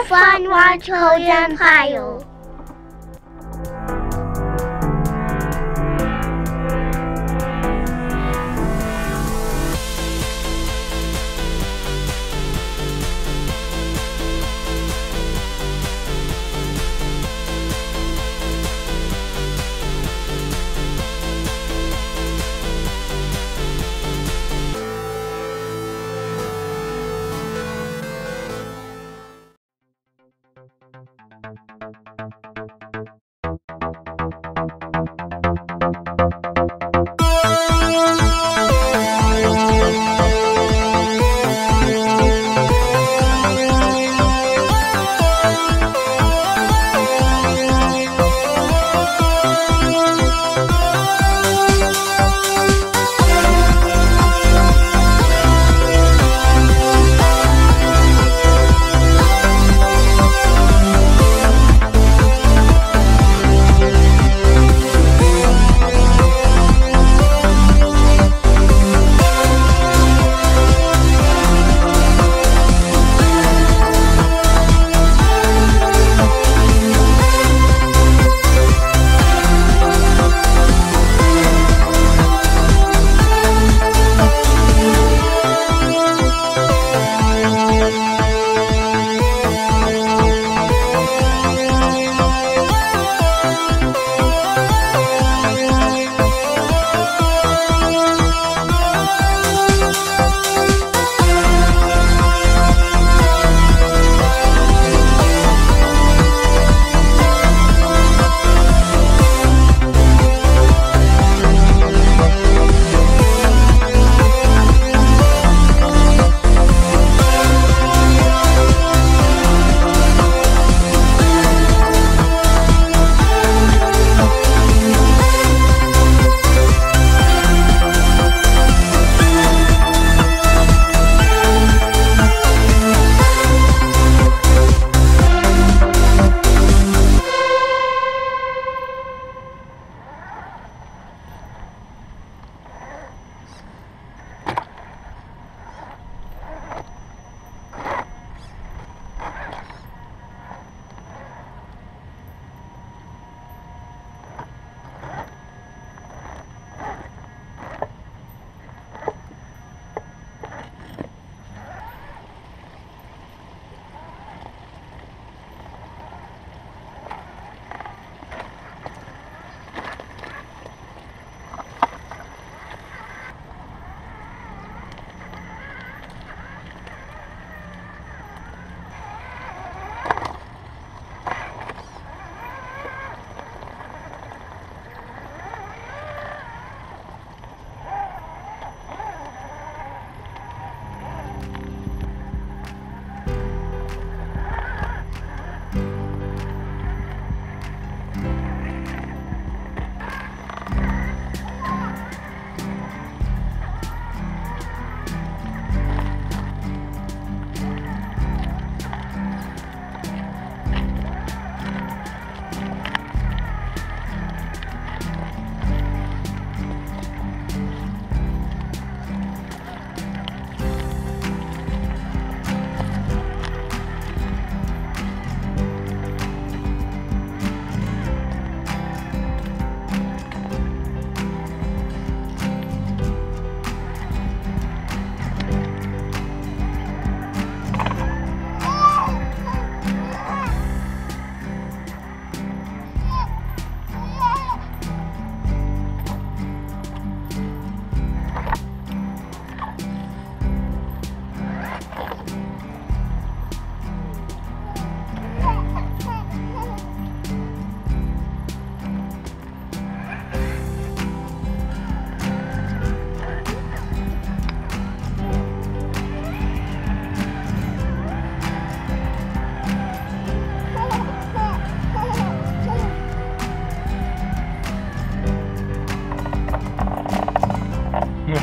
fun watch CodesEmpire.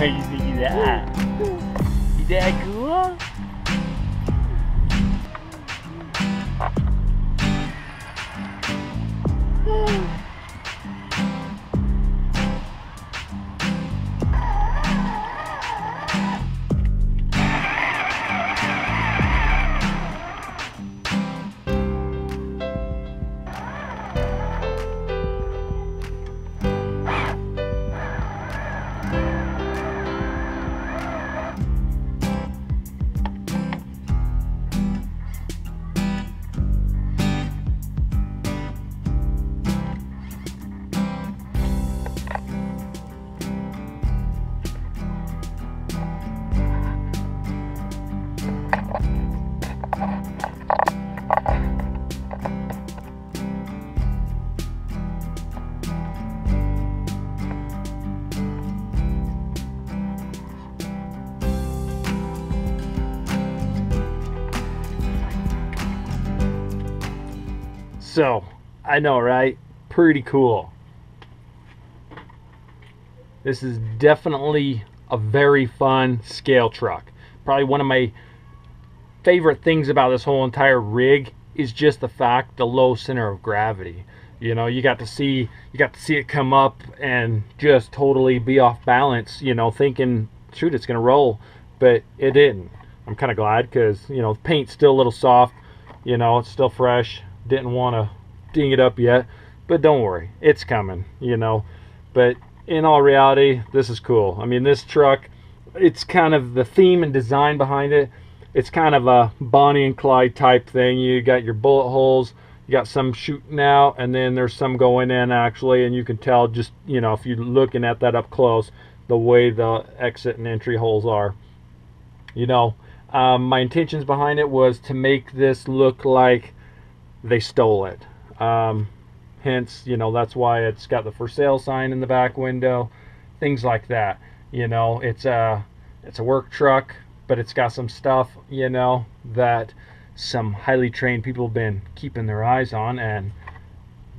You think he's that? He's that cool? So I know, right? Pretty cool. This is definitely a very fun scale truck. Probably one of my favorite things about this whole entire rig is just the fact, the low center of gravity. You know, you got to see it come up and just totally be off balance, you know, thinking, shoot, it's gonna roll, but it didn't. I'm kind of glad, because, you know, the paint's still a little soft, you know, it's still fresh. Didn't want to ding it up yet, but don't worry, it's coming, you know. But in all reality, this is cool. I mean, this truck, it's kind of the theme and design behind it. It's kind of a Bonnie and Clyde type thing. You got your bullet holes, you got some shooting out, and then there's some going in actually, and you can tell just, you know, if you're looking at that up close, the way the exit and entry holes are. You know, my intentions behind it was to make this look like they stole it. Hence, you know, that's why it's got the for sale sign in the back window, things like that. You know, it's a work truck, but it's got some stuff, you know, that some highly trained people have been keeping their eyes on, and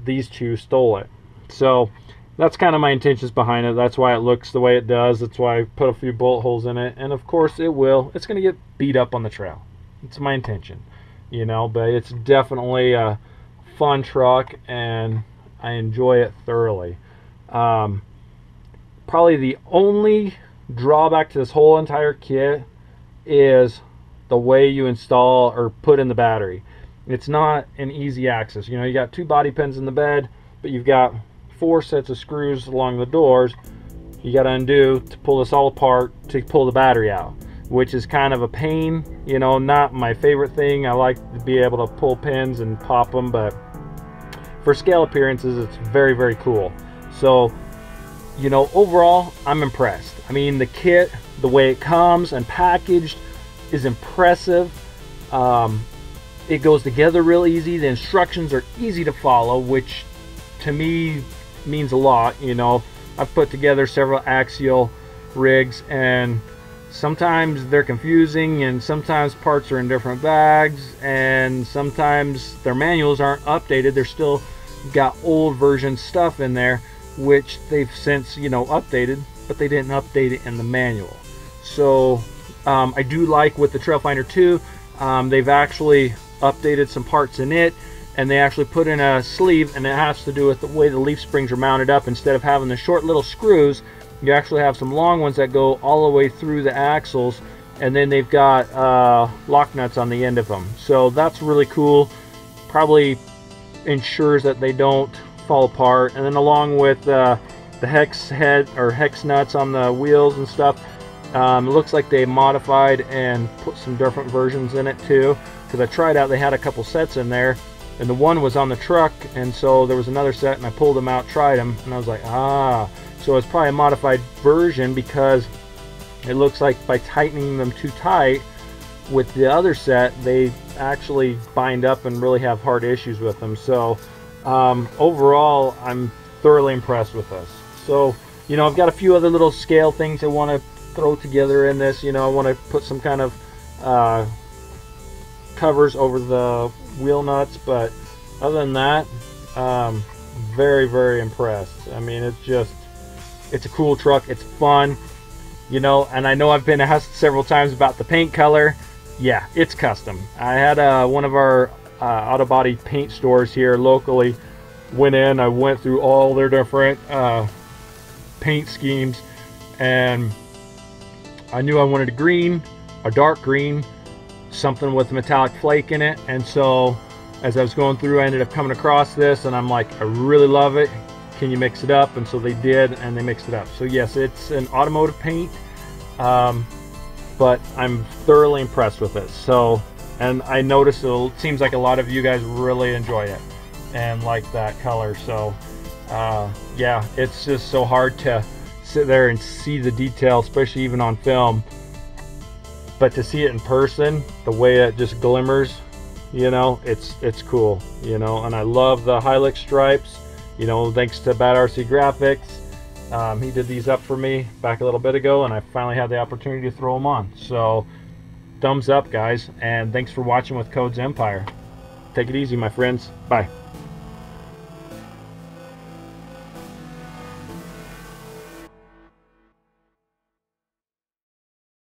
these two stole it. So that's kind of my intentions behind it. That's why it looks the way it does. That's why I put a few bullet holes in it, and of course it's going to get beat up on the trail. It's my intention, you know, but it's definitely a fun truck and I enjoy it thoroughly. Probably the only drawback to this whole entire kit is the way you install or put in the battery. It's not an easy access. You know, you got 2 body pins in the bed, but you've got 4 sets of screws along the doors you got to undo to pull this all apart to pull the battery out, which is kind of a pain. You know, not my favorite thing. I like to be able to pull pins and pop them, but for scale appearances, it's very, very cool. So, you know, overall, I'm impressed. I mean, the kit, the way it comes and packaged is impressive. It goes together real easy. The instructions are easy to follow, which to me means a lot. You know, I've put together several axial rigs, and sometimes they're confusing, and sometimes parts are in different bags, and sometimes their manuals aren't updated. They're still got old version stuff in there, which they've since, you know, updated, but they didn't update it in the manual. So I do like with the Trailfinder 2, they've actually updated some parts in it, and they actually put in a sleeve, and it has to do with the way the leaf springs are mounted up. Instead of having the short little screws, you actually have some long ones that go all the way through the axles, and then they've got lock nuts on the end of them. So that's really cool. Probably ensures that they don't fall apart. And then along with the hex head or hex nuts on the wheels and stuff, it looks like they modified and put some different versions in it too, because I tried out, they had a couple sets in there, and the one was on the truck, and so there was another set, and I pulled them out, tried them, and I was like, ah, so it's probably a modified version, because it looks like by tightening them too tight with the other set, they actually bind up and really have hard issues with them. So overall, I'm thoroughly impressed with this. So, you know, I've got a few other little scale things I want to throw together in this. You know, I want to put some kind of covers over the wheel nuts, but other than that, very, very impressed. I mean, it's a cool truck. It's fun, you know, and I know I've been asked several times about the paint color. Yeah, it's custom. I had one of our auto body paint stores here locally. Went in, I went through all their different paint schemes, and I knew I wanted a green, a dark green, something with a metallic flake in it. And so as I was going through, I ended up coming across this, and I'm like, I really love it. Can you mix it up? And so they did, and they mixed it up. So yes, it's an automotive paint, but I'm thoroughly impressed with it. So, and I noticed it seems like a lot of you guys really enjoy it and like that color. So yeah, it's just so hard to sit there and see the detail, especially even on film, but to see it in person, the way it just glimmers, you know, it's cool, you know. And I love the Hilux stripes, you know, thanks to B.A.D RC Graphix. He did these up for me back a little bit ago, and I finally had the opportunity to throw them on. So thumbs up, guys, and thanks for watching with CodesEmpire. Take it easy, my friends. Bye.